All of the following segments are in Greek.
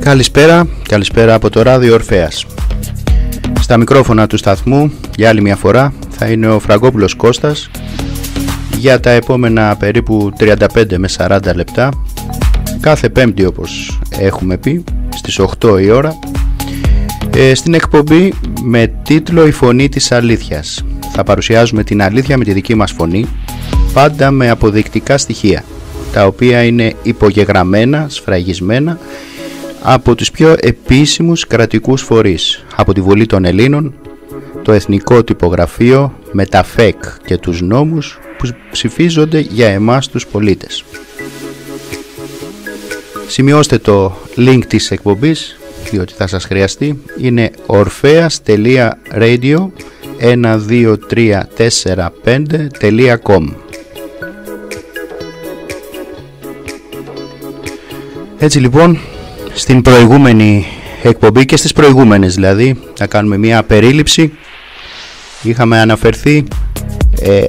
Καλησπέρα από το ράδιο Ορφέας. Στα μικρόφωνα του σταθμού για άλλη μια φορά θα είναι ο Φραγκόπουλος Κώστας για τα επόμενα περίπου 35 με 40 λεπτά, κάθε Πέμπτη όπως έχουμε πει στις 8 η ώρα, στην εκπομπή με τίτλο «Η φωνή της αλήθειας». Θα παρουσιάζουμε την αλήθεια με τη δική μας φωνή, πάντα με αποδεικτικά στοιχεία, τα οποία είναι υπογεγραμμένα, σφραγισμένα από τους πιο επίσημους κρατικούς φορείς, από τη Βουλή των Ελλήνων, το Εθνικό Τυπογραφείο, με τα ΦΕΚ και τους νόμους που ψηφίζονται για εμάς τους πολίτες. Σημειώστε το link της εκπομπής, διότι θα σας χρειαστεί. Είναι orpheas.radio12345.com. Έτσι λοιπόν, στην προηγούμενη εκπομπή και στις προηγούμενες δηλαδή, θα κάνουμε μια περίληψη. Είχαμε αναφερθεί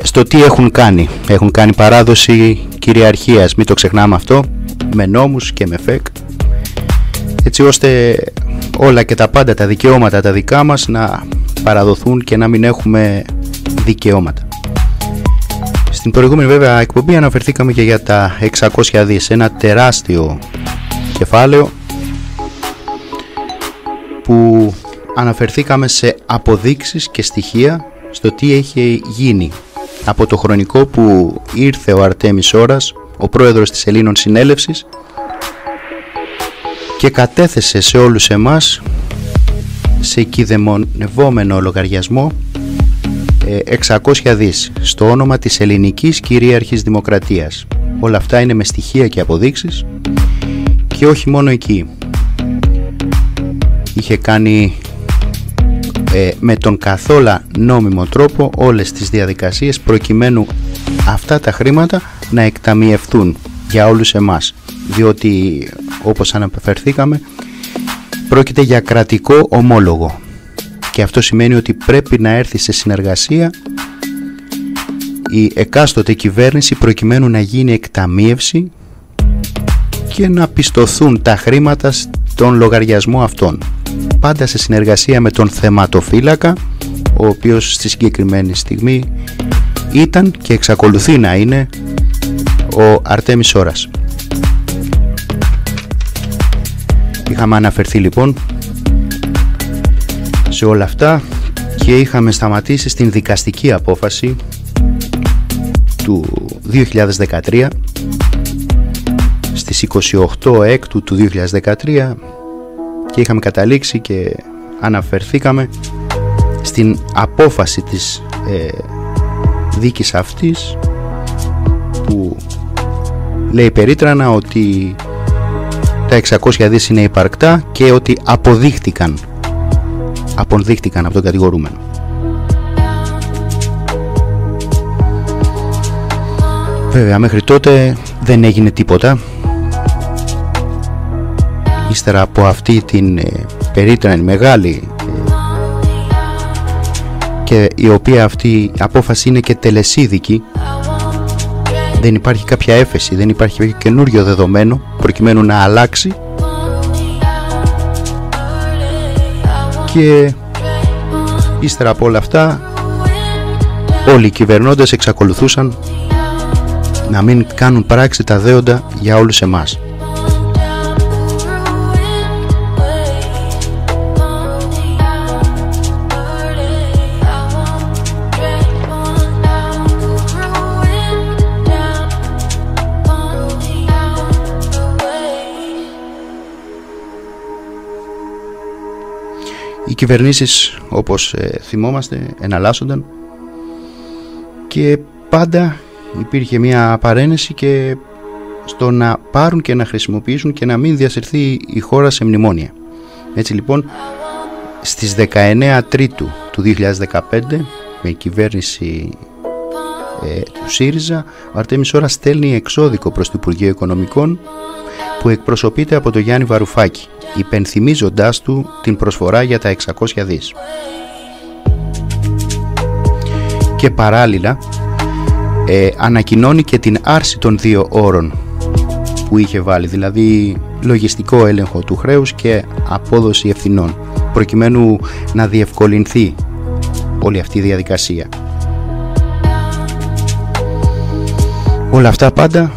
στο τι έχουν κάνει. Έχουν κάνει παράδοση κυριαρχίας, μην το ξεχνάμε αυτό, με νόμους και με ΦΕΚ, έτσι ώστε όλα και τα πάντα τα δικαιώματα τα δικά μας να παραδοθούν και να μην έχουμε δικαιώματα. Στην προηγούμενη βέβαια εκπομπή αναφερθήκαμε και για τα 600 δις, ένα τεράστιο κεφάλαιο που αναφερθήκαμε σε αποδείξεις και στοιχεία στο τι έχει γίνει από το χρονικό που ήρθε ο Αρτέμις Ώρας, ο πρόεδρος της Ελλήνων Συνέλευσης, και κατέθεσε σε όλους εμάς σε κηδεμονευόμενο λογαριασμό 600 δις στο όνομα της ελληνικής κυρίαρχης δημοκρατίας. Όλα αυτά είναι με στοιχεία και αποδείξεις, και όχι μόνο εκεί. Είχε κάνει με τον καθόλου νόμιμο τρόπο όλες τις διαδικασίες προκειμένου αυτά τα χρήματα να εκταμιευθούν για όλους εμάς, διότι όπως αναφερθήκαμε πρόκειται για κρατικό ομόλογο, και αυτό σημαίνει ότι πρέπει να έρθει σε συνεργασία η εκάστοτε κυβέρνηση προκειμένου να γίνει εκταμίευση και να πιστωθούν τα χρήματα στον λογαριασμό αυτών, πάντα σε συνεργασία με τον θεματοφύλακα, ο οποίος στη συγκεκριμένη στιγμή ήταν και εξακολουθεί να είναι ο Αρτέμις Ώρας. Είχαμε αναφερθεί λοιπόν σε όλα αυτά και είχαμε σταματήσει στην δικαστική απόφαση του 2013, στις 28 Έκτου του 2013, και είχαμε καταλήξει και αναφερθήκαμε στην απόφαση της δίκης αυτής, που λέει περίτρανα ότι τα 600 δις είναι υπαρκτά και ότι αποδείχτηκαν από τον κατηγορούμενο. Βέβαια μέχρι τότε δεν έγινε τίποτα. Ύστερα από αυτή την περίτρανη μεγάλη, και η οποία αυτή απόφαση είναι και τελεσίδικη, δεν υπάρχει κάποια έφεση, δεν υπάρχει καινούριο δεδομένο προκειμένου να αλλάξει, και ύστερα από όλα αυτά όλοι οι κυβερνώντες εξακολουθούσαν να μην κάνουν πράξη τα δέοντα για όλους εμάς. Οι κυβερνήσεις, όπως θυμόμαστε, εναλλάσσονταν και πάντα υπήρχε μια παρένεση και στο να πάρουν και να χρησιμοποιήσουν και να μην διασυρθεί η χώρα σε μνημόνια. Έτσι λοιπόν, στις 19 Τρίτου του 2015, με κυβέρνηση του ΣΥΡΙΖΑ, ο Αρτέμις Ώρας στέλνει εξώδικο προς το Υπουργείο Οικονομικών, που εκπροσωπείται από τον Γιάννη Βαρουφάκη, υπενθυμίζοντάς του την προσφορά για τα 600 δις. Και παράλληλα ανακοινώνει και την άρση των 2 όρων που είχε βάλει, δηλαδή λογιστικό έλεγχο του χρέους και απόδοση ευθυνών, προκειμένου να διευκολυνθεί όλη αυτή η διαδικασία. Όλα αυτά πάντα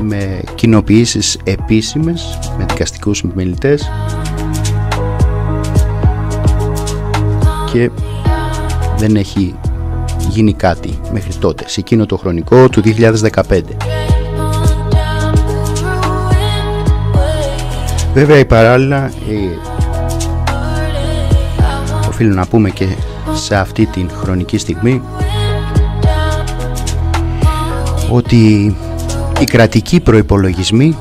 με κοινοποιήσεις επίσημες, με δικαστικούς επιμελητές, και δεν έχει γίνει κάτι μέχρι τότε, σε εκείνο το χρονικό του 2015. Βέβαια, παράλληλα οφείλω να πούμε και σε αυτή την χρονική στιγμή ότι οι κρατικοί προϋπολογισμοί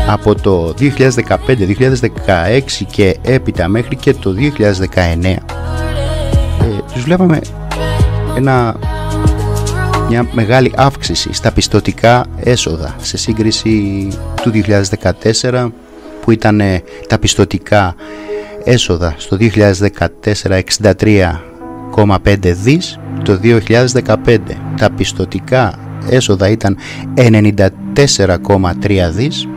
από το 2015-2016 και έπειτα μέχρι και το 2019 τους βλέπαμε μια μεγάλη αύξηση στα πιστωτικά έσοδα σε σύγκριση του 2014, που ήταν τα πιστωτικά έσοδα στο 2014 63,5 δις, το 2015 τα πιστωτικά έσοδα ήταν 94,3 δις,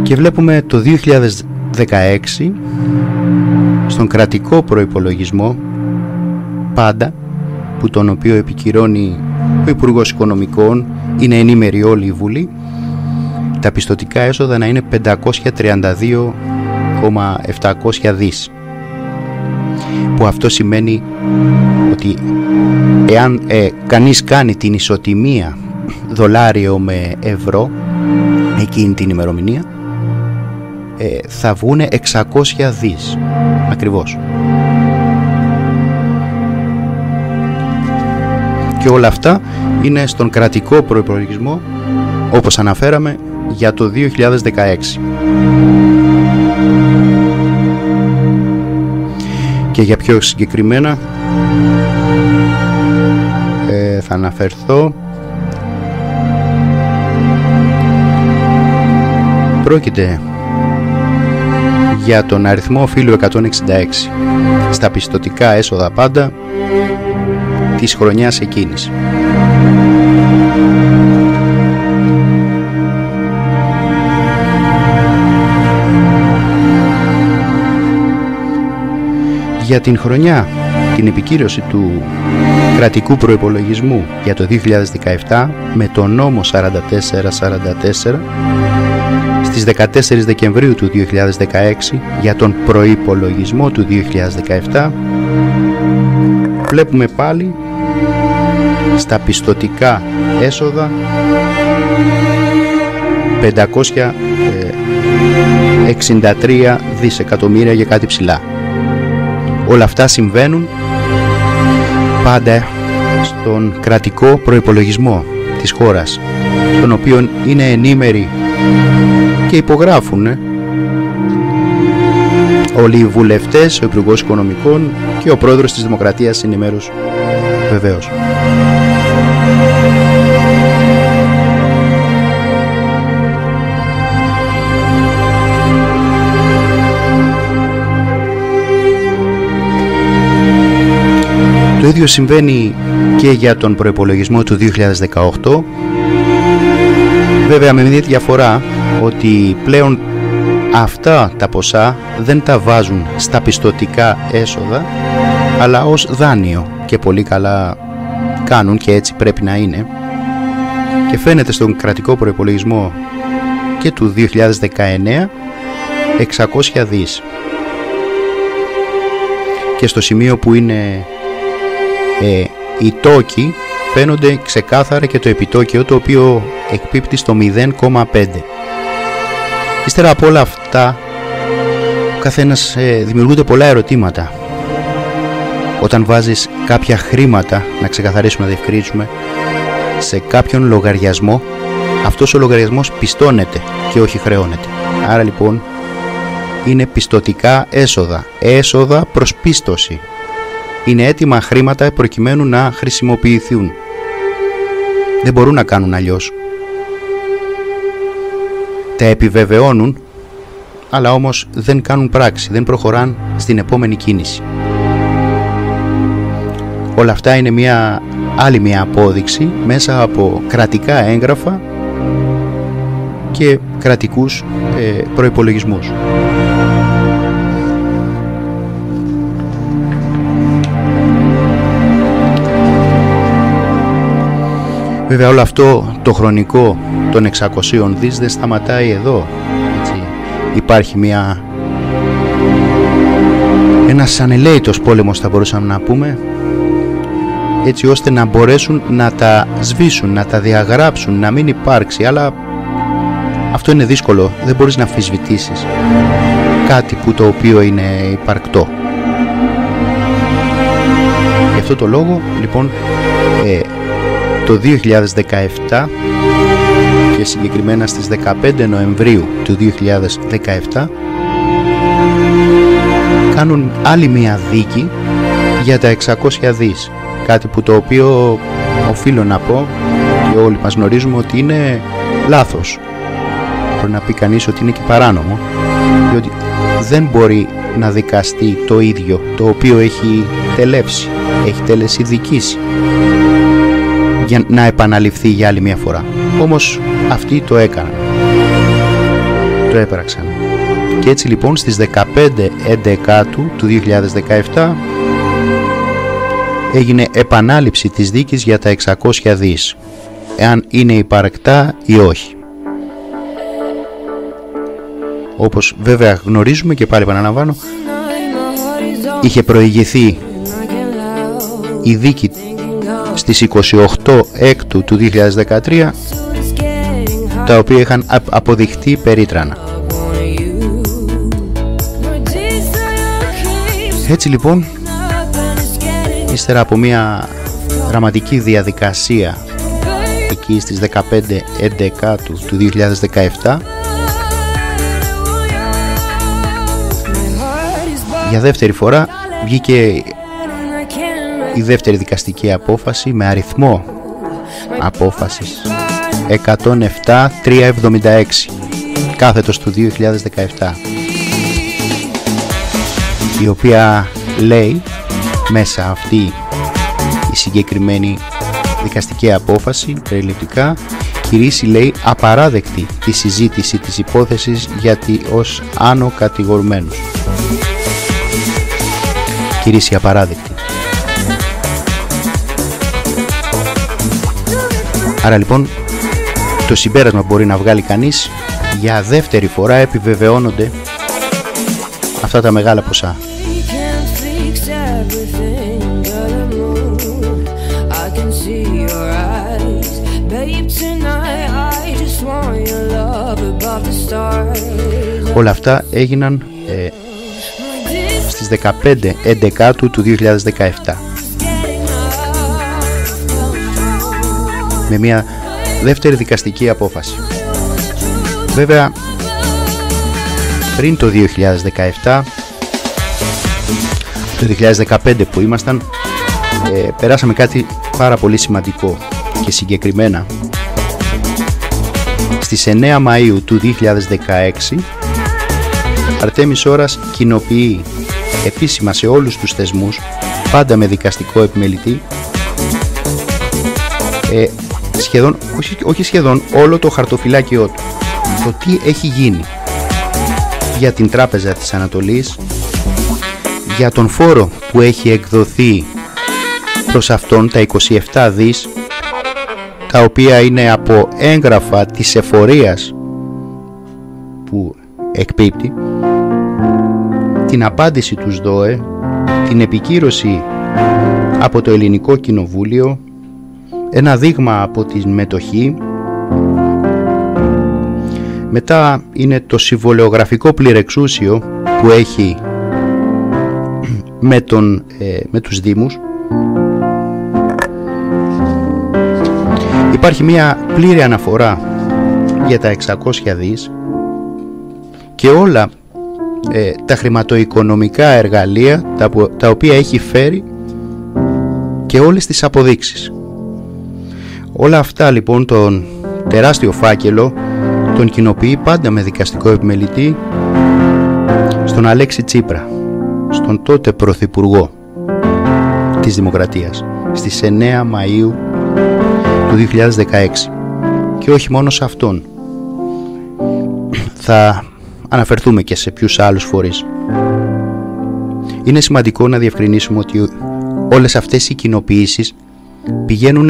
και βλέπουμε το 2016 στον κρατικό προϋπολογισμό πάντα, που τον οποίο επικυρώνει ο Υπουργός Οικονομικών, είναι ενήμερη όλη η Βουλή, τα πιστωτικά έσοδα να είναι 532,700 δις, που αυτό σημαίνει ότι εάν κανείς κάνει την ισοτιμία δολάριο με ευρώ εκείνη την ημερομηνία, θα βγουν 600 δις ακριβώς. Και όλα αυτά είναι στον κρατικό προϋπολογισμό, όπως αναφέραμε, για το 2016. Και για πιο συγκεκριμένα θα αναφερθώ. Πρόκειται για τον αριθμό φύλου 166 στα πιστωτικά έσοδα πάντα της χρονιάς εκείνης. Για την χρονιά, την επικύρωση του κρατικού προϋπολογισμού για το 2017 με το νόμο 4444 στις 14 Δεκεμβρίου του 2016 για τον προϋπολογισμό του 2017, βλέπουμε πάλι στα πιστωτικά έσοδα 563 δισεκατομμύρια για κάτι ψηλά. Όλα αυτά συμβαίνουν πάντα στον κρατικό προϋπολογισμό της χώρας, τον οποίο είναι ενήμεροι και υπογράφουν όλοι οι βουλευτές, ο Υπουργός Οικονομικών και ο Πρόεδρος της Δημοκρατίας ενημέρους βεβαίως. Το ίδιο συμβαίνει και για τον προϋπολογισμό του 2018, βέβαια με μια διαφορά, ότι πλέον αυτά τα ποσά δεν τα βάζουν στα πιστωτικά έσοδα, αλλά ως δάνειο, και πολύ καλά κάνουν και έτσι πρέπει να είναι, και φαίνεται στον κρατικό προϋπολογισμό και του 2019 600 δις, και στο σημείο που είναι οι τόκοι φαίνονται ξεκάθαρα και το επιτόκιο, το οποίο εκπίπτει στο 0,5. Ύστερα από όλα αυτά ο καθένας δημιουργούνται πολλά ερωτήματα. Όταν βάζεις κάποια χρήματα, να ξεκαθαρίσουμε, να διευκρινίσουμε, σε κάποιον λογαριασμό, αυτός ο λογαριασμός πιστώνεται και όχι χρεώνεται. Άρα λοιπόν είναι πιστωτικά έσοδα, έσοδα προς πίστοση. Είναι έτοιμα χρήματα προκειμένου να χρησιμοποιηθούν. Δεν μπορούν να κάνουν αλλιώς. Τα επιβεβαιώνουν, αλλά όμως δεν κάνουν πράξη, δεν προχωράν στην επόμενη κίνηση. Όλα αυτά είναι άλλη μια απόδειξη μέσα από κρατικά έγγραφα και κρατικούς προϋπολογισμούς. Βέβαια όλο αυτό το χρονικό των 600 δις δεν σταματάει εδώ, έτσι. Υπάρχει ένας ανελαίητος πόλεμος, θα μπορούσαμε να πούμε, έτσι ώστε να μπορέσουν να τα σβήσουν, να τα διαγράψουν, να μην υπάρξει. Αλλά αυτό είναι δύσκολο, δεν μπορείς να αμφισβητήσεις κάτι που το οποίο είναι υπαρκτό. Γι' αυτό το λόγο λοιπόν το 2017 και συγκεκριμένα στις 15 Νοεμβρίου του 2017 κάνουν άλλη μια δίκη για τα 600 δις. Κάτι που το οποίο οφείλω να πω και όλοι μας γνωρίζουμε ότι είναι λάθος. Μπορεί να πει κανείς ότι είναι και παράνομο, διότι δεν μπορεί να δικαστεί το ίδιο το οποίο έχει τελεύσει, έχει τελεσιδικήσει, για να επαναληφθεί για άλλη μια φορά. Όμως αυτοί το έκαναν, το έπραξαν. Και έτσι λοιπόν στις 15 Εντεκάτου του 2017 έγινε επανάληψη της δίκης για τα 600 δις, εάν είναι υπαρκτά ή όχι. Όπως βέβαια γνωρίζουμε, και πάλι επαναλαμβάνω, είχε προηγηθεί η δίκη στις 28 Έκτου του 2013, τα οποία είχαν αποδειχθεί περίτρανα. Έτσι λοιπόν, ύστερα από μια δραματική διαδικασία εκεί στις 15 Εντεκάτου του 2017, για δεύτερη φορά βγήκε η δεύτερη δικαστική απόφαση με αριθμό απόφασης 107-376 κάθετος του 2017, η οποία λέει μέσα αυτή η συγκεκριμένη δικαστική απόφαση περιληπτικά κηρύσσει, λέει, απαράδεκτη τη συζήτηση της υπόθεσης γιατί ως άνω κατηγορουμένους. Κηρύσσει απαράδεκτη. Άρα λοιπόν το συμπέρασμα που μπορεί να βγάλει κανείς, για δεύτερη φορά επιβεβαιώνονται αυτά τα μεγάλα ποσά. Όλα αυτά έγιναν στις 15 Εντεκάτου του 2017 με μια δεύτερη δικαστική απόφαση. Βέβαια πριν το 2017, το 2015 που ήμασταν, περάσαμε κάτι πάρα πολύ σημαντικό και συγκεκριμένα. Στις 9 Μαΐου του 2016 Αρτέμις Ώρας κοινοποιεί επίσημα σε όλους τους θεσμούς, πάντα με δικαστικό επιμελητή, σχεδόν όλο το χαρτοφυλάκιό του, το τι έχει γίνει για την Τράπεζα της Ανατολής, για τον φόρο που έχει εκδοθεί προς αυτόν, τα 27 δις, τα οποία είναι από έγγραφα της εφορίας που εκπίπτει, την απάντηση του ΣΔΟΕ, την επικύρωση από το Ελληνικό Κοινοβούλιο, ένα δείγμα από τη μετοχή. Μετά είναι το συμβολεογραφικό πληρεξούσιο που έχει με τους Δήμους. Υπάρχει μια πλήρη αναφορά για τα 600 δις και όλα τα χρηματοοικονομικά εργαλεία τα οποία έχει φέρει και όλες τις αποδείξεις. Όλα αυτά λοιπόν, τον τεράστιο φάκελο τον κοινοποιεί πάντα με δικαστικό επιμελητή στον Αλέξη Τσίπρα, στον τότε πρωθυπουργό της Δημοκρατίας. στις 9 Μαΐου του 2016. Και όχι μόνο σε αυτόν. Θα αναφερθούμε και σε ποιους άλλους φορείς. Είναι σημαντικό να διευκρινίσουμε ότι όλες αυτές οι κοινοποιήσεις πηγαίνουν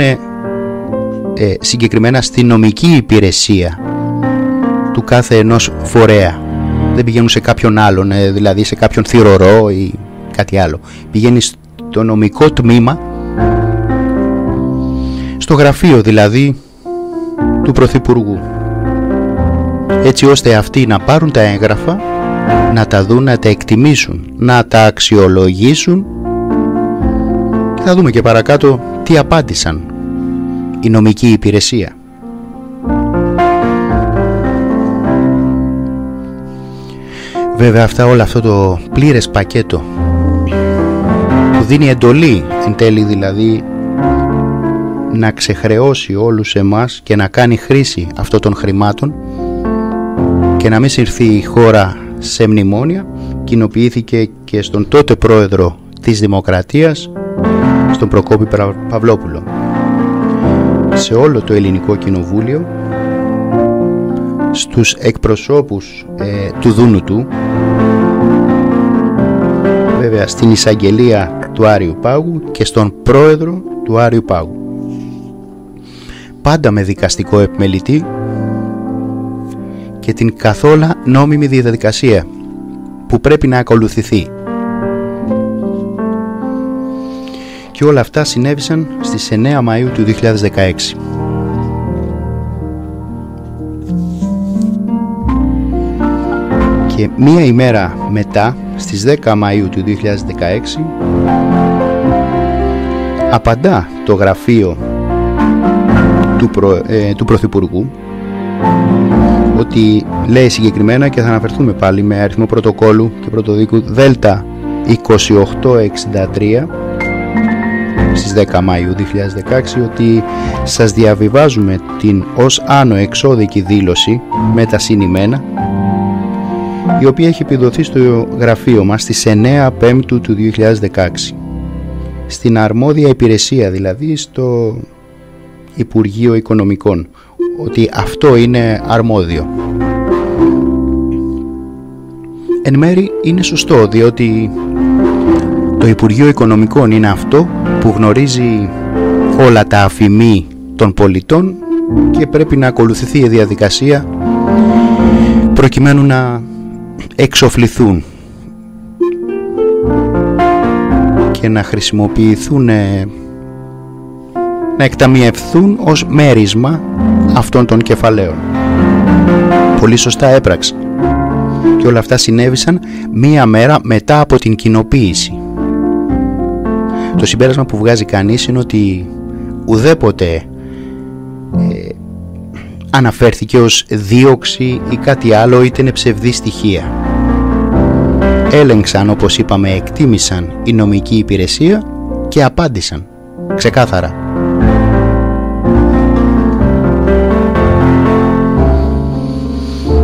συγκεκριμένα στη νομική υπηρεσία του κάθε ενός φορέα. Δεν πηγαίνουν σε κάποιον άλλον, δηλαδή σε κάποιον θυρωρό ή κάτι άλλο. Πηγαίνει στο νομικό τμήμα, στο γραφείο δηλαδή του Πρωθυπουργού, έτσι ώστε αυτοί να πάρουν τα έγγραφα, να τα δουν, να τα εκτιμήσουν, να τα αξιολογήσουν, και θα δούμε και παρακάτω τι απάντησαν η νομική υπηρεσία. Βέβαια όλο αυτό το πλήρες πακέτο που δίνει εντολή εν τέλει, δηλαδή να ξεχρεώσει όλους εμάς και να κάνει χρήση αυτών των χρημάτων και να μην συρθεί η χώρα σε μνημόνια, κοινοποιήθηκε και στον τότε πρόεδρο της Δημοκρατίας, στον Προκόπη Παυλόπουλο. Σε όλο το ελληνικό κοινοβούλιο, στους εκπροσώπους του Δούνου του, βέβαια στην εισαγγελία του Άριου Πάγου και στον πρόεδρο του Άριου Πάγου. Πάντα με δικαστικό επιμελητή και την καθόλου νόμιμη διαδικασία που πρέπει να ακολουθηθεί. Και όλα αυτά συνέβησαν στις 9 Μαΐου του 2016. Και μία ημέρα μετά, στις 10 Μαΐου του 2016, απαντά το γραφείο του Πρωθυπουργού, ότι λέει συγκεκριμένα, και θα αναφερθούμε πάλι με αριθμό πρωτοκόλλου και πρωτοδίκου Δέλτα 2863 στις 10 Μαΐου 2016, ότι σας διαβιβάζουμε την ως άνω εξώδικη δήλωση με τα συνημένα, η οποία έχει επιδοθεί στο γραφείο μας στις 9 Πέμπτου του 2016, στην αρμόδια υπηρεσία, δηλαδή στο Υπουργείο Οικονομικών, ότι αυτό είναι αρμόδιο. Εν μέρει είναι σωστό, διότι το Υπουργείο Οικονομικών είναι αυτό που γνωρίζει όλα τα αφημί των πολιτών και πρέπει να ακολουθηθεί η διαδικασία προκειμένου να εξοφληθούν και να χρησιμοποιηθούν, να εκταμιευθούν ως μέρισμα αυτών των κεφαλαίων. Πολύ σωστά έπραξε. Και όλα αυτά συνέβησαν μία μέρα μετά από την κοινοποίηση. Το συμπέρασμα που βγάζει κανείς είναι ότι ουδέποτε αναφέρθηκε ως δίωξη ή κάτι άλλο, είτε είναι ψευδή στοιχεία. Έλεγξαν, όπως είπαμε, εκτίμησαν η νομική υπηρεσία και απάντησαν ξεκάθαρα.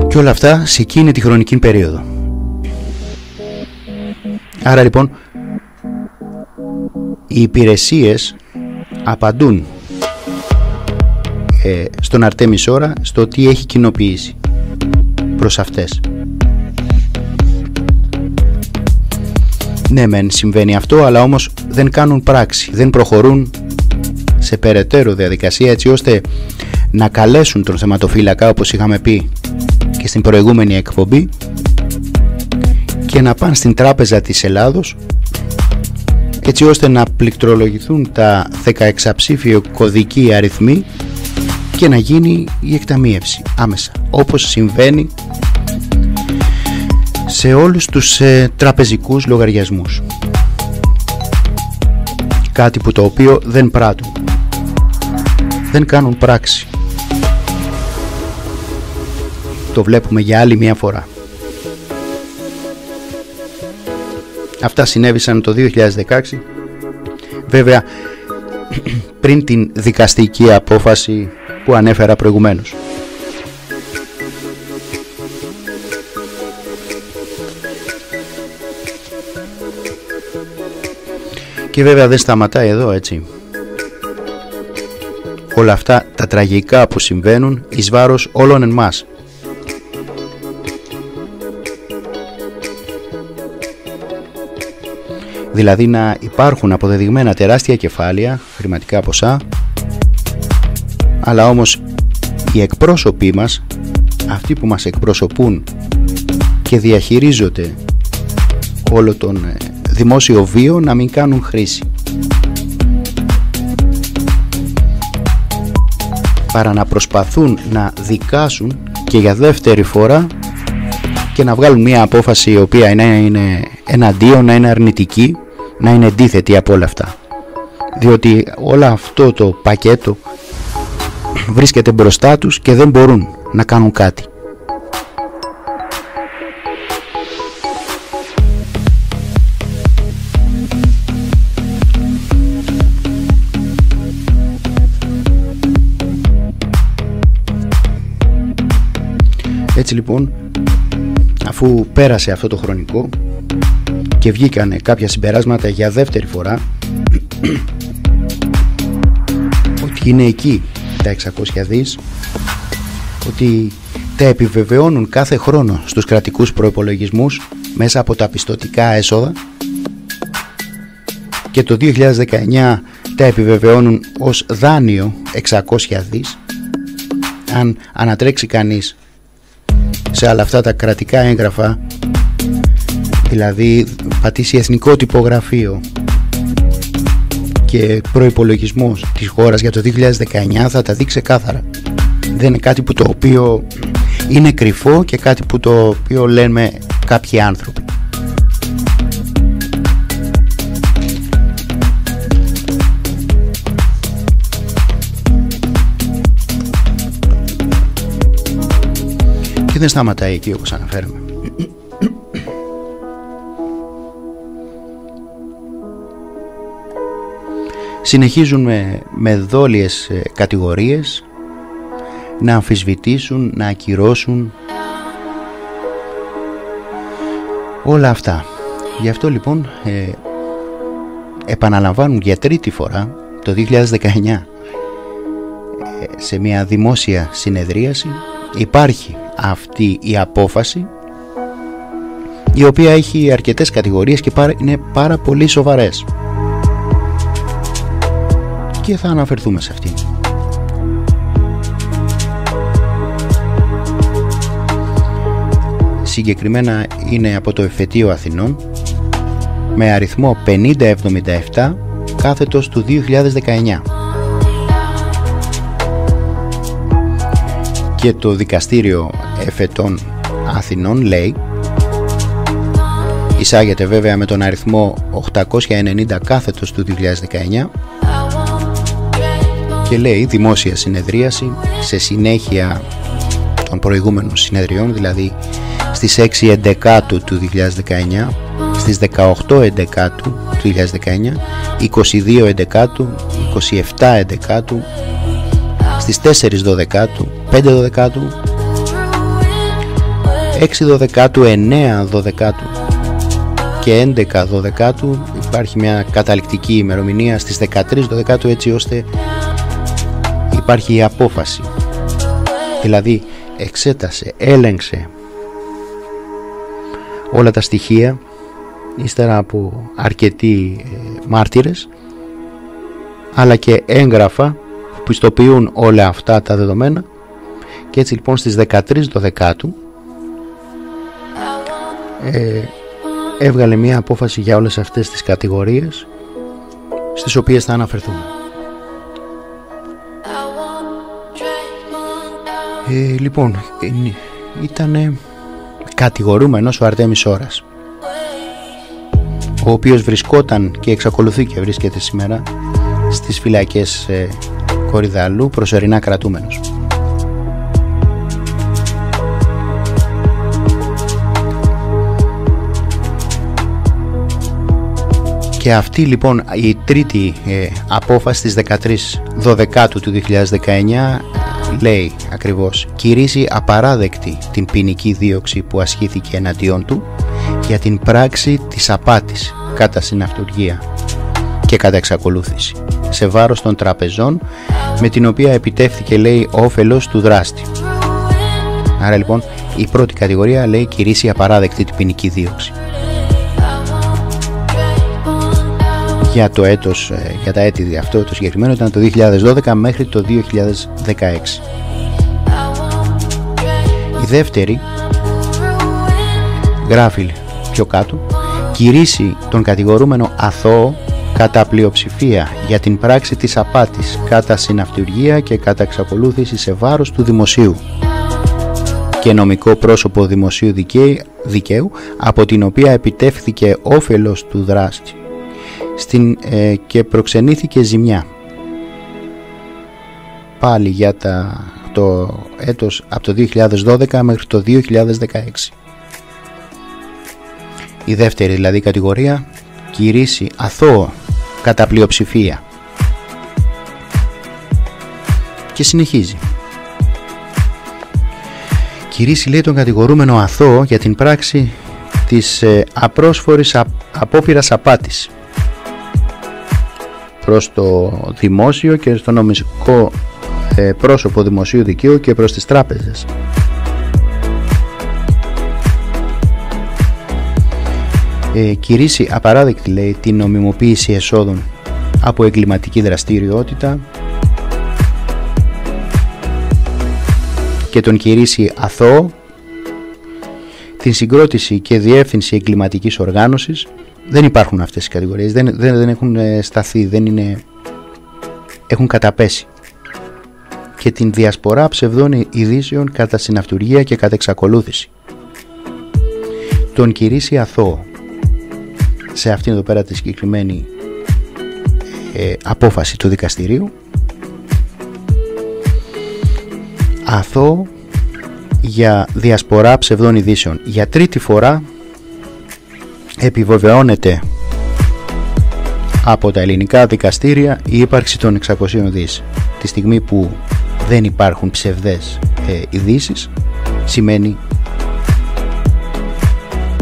Και όλα αυτά σε εκείνη τη χρονική περίοδο. Άρα λοιπόν οι υπηρεσίες απαντούν στον Αρτέμι Σόρα στο τι έχει κοινοποιήσει προς αυτές. Ναι μεν συμβαίνει αυτό, αλλά όμως δεν κάνουν πράξη, δεν προχωρούν σε περαιτέρω διαδικασία, έτσι ώστε να καλέσουν τον θεματοφύλακα, όπως είχαμε πει και στην προηγούμενη εκπομπή, και να πάνε στην Τράπεζα της Ελλάδος, έτσι ώστε να πληκτρολογηθούν τα 16ψήφιο κωδικοί αριθμοί και να γίνει η εκταμίευση άμεσα, όπως συμβαίνει σε όλους τους τραπεζικούς λογαριασμούς. Κάτι που το οποίο δεν πράττουν, δεν κάνουν πράξη. Το βλέπουμε για άλλη μια φορά. Αυτά συνέβησαν το 2016, βέβαια πριν την δικαστική απόφαση που ανέφερα προηγουμένως. Και βέβαια δεν σταματάει εδώ, έτσι. όλα αυτά τα τραγικά που συμβαίνουν εις βάρος όλων εμάς. Δηλαδή να υπάρχουν αποδεδειγμένα τεράστια κεφάλαια, χρηματικά ποσά, αλλά όμως οι εκπρόσωποι μας, αυτοί που μας εκπροσωπούν και διαχειρίζονται όλο τον δημόσιο βίο, να μην κάνουν χρήση, παρά να προσπαθούν να δικάσουν και για δεύτερη φορά και να βγάλουν μια απόφαση η οποία να είναι εναντίον, να είναι αρνητική, να είναι αντίθετη από όλα αυτά. Διότι όλο αυτό το πακέτο βρίσκεται μπροστά τους και δεν μπορούν να κάνουν κάτι. Έτσι λοιπόν, αφού πέρασε αυτό το χρονικό και βγήκανε κάποια συμπεράσματα για δεύτερη φορά ότι είναι εκεί τα 600 δις, ότι τα επιβεβαιώνουν κάθε χρόνο στους κρατικούς προϋπολογισμούς μέσα από τα πιστωτικά έσοδα και το 2019 τα επιβεβαιώνουν ως δάνειο 600 δις. Αν ανατρέξει κανείς σε όλα αυτά τα κρατικά έγγραφα, δηλαδή πατήσει εθνικό τυπογραφείο και προϋπολογισμός της χώρας για το 2019, θα τα δει ξεκάθαρα. Δεν είναι κάτι που το οποίο είναι κρυφό και κάτι που το οποίο λένε κάποιοι άνθρωποι. Και δεν σταματάει εκεί, όπως αναφέραμε. Συνεχίζουν με δόλιες κατηγορίες να αμφισβητήσουν, να ακυρώσουν όλα αυτά. Γι' αυτό λοιπόν επαναλαμβάνουν για τρίτη φορά το 2019 σε μια δημόσια συνεδρίαση. Υπάρχει αυτή η απόφαση, η οποία έχει αρκετές κατηγορίες και είναι πάρα πολύ σοβαρές, και θα αναφερθούμε σε αυτή. Συγκεκριμένα είναι από το Εφετείο Αθηνών με αριθμό 5077 κάθετος του 2019. Και το Δικαστήριο Εφετών Αθηνών λέει, εισάγεται βέβαια με τον αριθμό 890 κάθετος του 2019, και λέει δημόσια συνεδρίαση σε συνέχεια των προηγούμενων συνεδριών, δηλαδή στις 6 Εντεκάτου του 2019, στις 18 Εντεκάτου του 2019, 22 Εντεκάτου, 27 Εντεκάτου, στις 4 Δωδεκάτου, 5 Δωδεκάτου, 6 Δωδεκάτου, 9 Δωδεκάτου και 11 Δωδεκάτου. Υπάρχει μια καταληκτική ημερομηνία στις 13 Δωδεκάτου, έτσι ώστε υπάρχει η απόφαση. Δηλαδή εξέτασε, έλεγξε όλα τα στοιχεία ύστερα από αρκετοί μάρτυρες, αλλά και έγγραφα που πιστοποιούν όλα αυτά τα δεδομένα, και έτσι λοιπόν στις 13 Δωδεκάτου έβγαλε μια απόφαση για όλες αυτές τις κατηγορίες, στις οποίες θα αναφερθούμε. Λοιπόν, ήταν κατηγορούμενος ο Αρτέμις Ώρας, ο οποίος βρισκόταν και εξακολουθεί και βρίσκεται σήμερα στις φυλακές Κορυδαλλού, προσωρινά κρατούμενος. Και αυτή λοιπόν η τρίτη απόφαση της 13 Δωδεκάτου του 2019 λέει ακριβώς: κηρύσσει απαράδεκτη την ποινική δίωξη που ασκήθηκε εναντίον του για την πράξη της απάτης κατά συναυτουργία και κατά εξακολούθηση σε βάρος των τραπεζών, με την οποία επιτεύχθηκε, λέει, όφελος του δράστη. Άρα λοιπόν η πρώτη κατηγορία, λέει, κηρύσσει απαράδεκτη την ποινική δίωξη. Για το έτος, για τα έτη αυτό το συγκεκριμένο ήταν το 2012 μέχρι το 2016. Η δεύτερη γράφει πιο κάτω: κηρύσσει τον κατηγορούμενο αθώο κατά πλειοψηφία για την πράξη της απάτης κατά συναυτουργία και κατά εξακολούθηση σε βάρος του δημοσίου και νομικό πρόσωπο δημοσίου δικαίου, από την οποία επιτεύχθηκε όφελος του δράστη και προξενήθηκε ζημιά. Πάλι για το έτος από το 2012 μέχρι το 2016. Η δεύτερη δηλαδή κατηγορία κηρύσσει αθώο κατά πλειοψηφία. Και συνεχίζει: κηρύσσει, λέει, τον κατηγορούμενο αθώο για την πράξη της απρόσφορης απόπειρας απάτης προς το δημόσιο και στο νομικό πρόσωπο δημοσίου δικαίου και προς τις τράπεζες. Κηρύσσει απαράδεκτη, λέει, την νομιμοποίηση εσόδων από εγκληματική δραστηριότητα και τον κηρύσσει αθώο την συγκρότηση και διεύθυνση εγκληματικής οργάνωσης. Δεν υπάρχουν αυτές οι κατηγορίες, δεν έχουν σταθεί, έχουν καταπέσει. Και την διασπορά ψευδών ειδήσεων κατά συναυτουργία και κατά εξακολούθηση. Τον κηρύσσει αθώο σε αυτήν εδώ πέρα τη συγκεκριμένη απόφαση του δικαστηρίου, αθώο για διασπορά ψευδών ειδήσεων. Για τρίτη φορά επιβεβαιώνεται από τα ελληνικά δικαστήρια η ύπαρξη των 600 δις. Τη στιγμή που δεν υπάρχουν ψευδές ειδήσεις, σημαίνει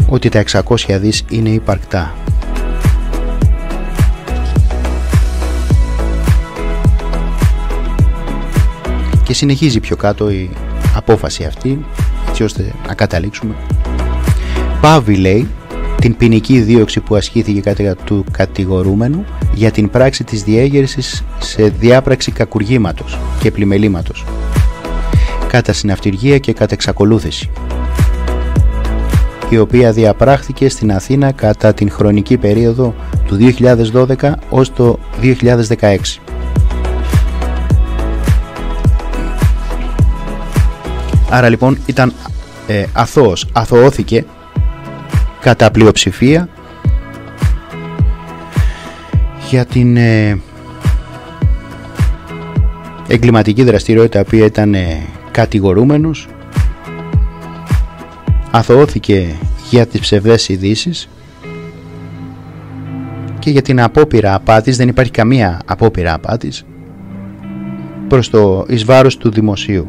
ότι τα 600 δις είναι υπαρκτά. Και συνεχίζει πιο κάτω η απόφαση αυτή, έτσι ώστε να καταλήξουμε. Πάβει, λέει, την ποινική δίωξη που ασκήθηκε κατά του κατηγορούμενου για την πράξη της διέγερσης σε διάπραξη κακουργήματος και πλημελήματος, κατά συναυτουργία και κατά εξακολούθηση, η οποία διαπράχθηκε στην Αθήνα κατά την χρονική περίοδο του 2012 ως το 2016. Άρα λοιπόν ήταν αθώος, αθωώθηκε κατά πλειοψηφία για την εγκληματική δραστηριότητα που ήταν κατηγορούμενος, αθωώθηκε για τις ψευδές ειδήσεις και για την απόπειρα απάτης. Δεν υπάρχει καμία απόπειρα απάτης προς το εις βάρος του δημοσίου.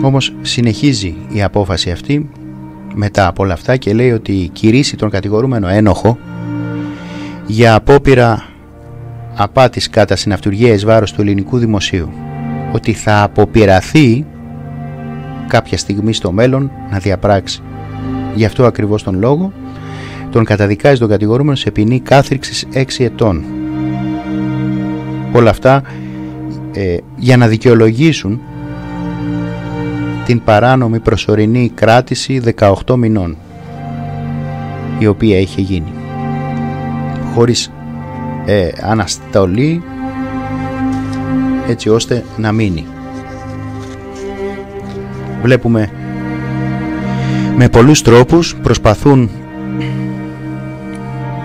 Όμως συνεχίζει η απόφαση αυτή μετά από όλα αυτά και λέει ότι κηρύσσει τον κατηγορούμενο ένοχο για απόπειρα απάτης κατά συναυτουργία εις βάρος του ελληνικού δημοσίου, ότι θα αποπειραθεί κάποια στιγμή στο μέλλον να διαπράξει. Γι' αυτό ακριβώς τον λόγο τον καταδικάζει τον κατηγορούμενο σε ποινή κάθριξης 6 ετών. Όλα αυτά για να δικαιολογήσουν την παράνομη προσωρινή κράτηση 18 μηνών, η οποία είχε γίνει χωρίς αναστολή, έτσι ώστε να μείνει. Βλέπουμε με πολλούς τρόπους προσπαθούν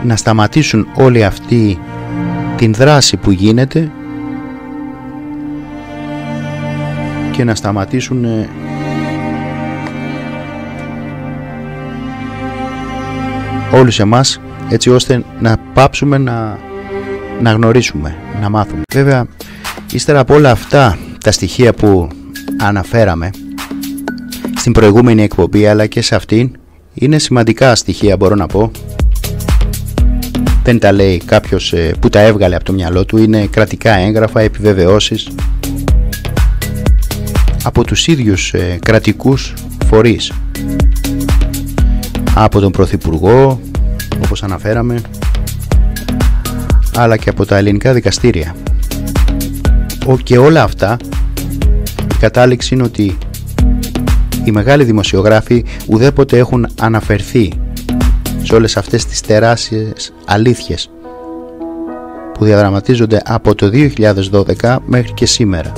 να σταματήσουν όλη αυτή την δράση που γίνεται και να σταματήσουν όλους εμάς, έτσι ώστε να πάψουμε να γνωρίσουμε, να μάθουμε. Βέβαια, ύστερα από όλα αυτά τα στοιχεία που αναφέραμε στην προηγούμενη εκπομπή αλλά και σε αυτήν, είναι σημαντικά στοιχεία, μπορώ να πω. Δεν τα λέει κάποιος που τα έβγαλε από το μυαλό του, είναι κρατικά έγγραφα, επιβεβαιώσεις από τους ίδιους κρατικούς φορείς, από τον Πρωθυπουργό, όπως αναφέραμε, αλλά και από τα ελληνικά δικαστήρια. Και όλα αυτά, η κατάληξη είναι ότι οι μεγάλοι δημοσιογράφοι ουδέποτε έχουν αναφερθεί σε όλες αυτές τις τεράστιες αλήθειες που διαδραματίζονται από το 2012 μέχρι και σήμερα.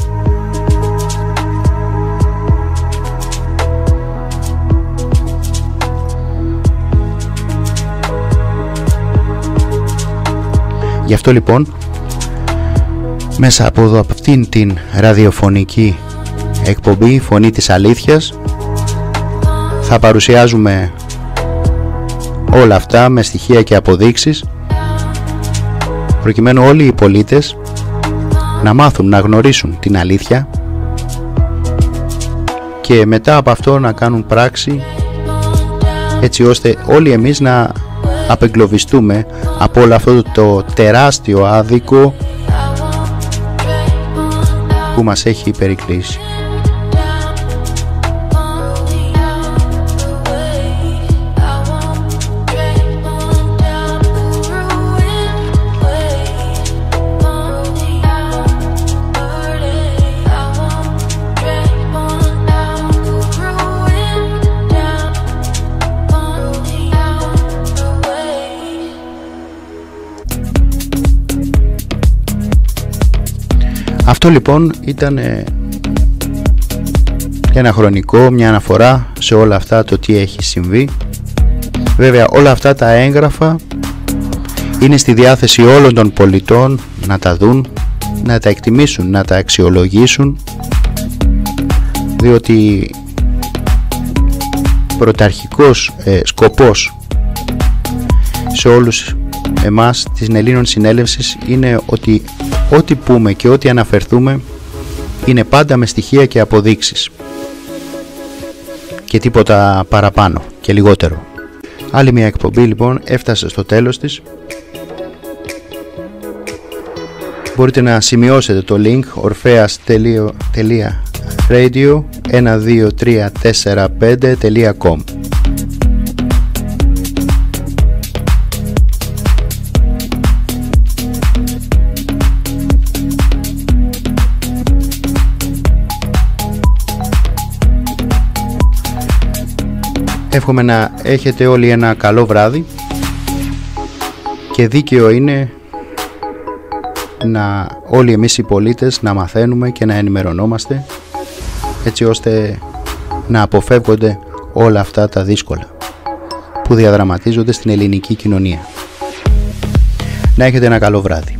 Γι' αυτό λοιπόν, μέσα από αυτήν την ραδιοφωνική εκπομπή Φωνή της Αλήθειας, θα παρουσιάζουμε όλα αυτά με στοιχεία και αποδείξεις, προκειμένου όλοι οι πολίτες να μάθουν, να γνωρίσουν την αλήθεια και μετά από αυτό να κάνουν πράξη, έτσι ώστε όλοι εμείς να απεγκλωβιστούμε από όλο αυτό το τεράστιο άδικο που μας έχει περικλείσει. Αυτό λοιπόν ήταν ένα χρονικό, μια αναφορά σε όλα αυτά, το τι έχει συμβεί. Βέβαια όλα αυτά τα έγγραφα είναι στη διάθεση όλων των πολιτών να τα δουν, να τα εκτιμήσουν, να τα αξιολογήσουν, διότι πρωταρχικός σκοπός σε όλους εμάς της Ελλήνων Συνέλευσης είναι ότι ό,τι πούμε και ό,τι αναφερθούμε είναι πάντα με στοιχεία και αποδείξεις και τίποτα παραπάνω και λιγότερο. Άλλη μια εκπομπή λοιπόν έφτασε στο τέλος της. Μπορείτε να σημειώσετε το link orpheas.radio12345.com. Εύχομαι να έχετε όλοι ένα καλό βράδυ και δίκαιο είναι να όλοι εμείς οι πολίτες να μαθαίνουμε και να ενημερωνόμαστε, έτσι ώστε να αποφεύγονται όλα αυτά τα δύσκολα που διαδραματίζονται στην ελληνική κοινωνία. Να έχετε ένα καλό βράδυ.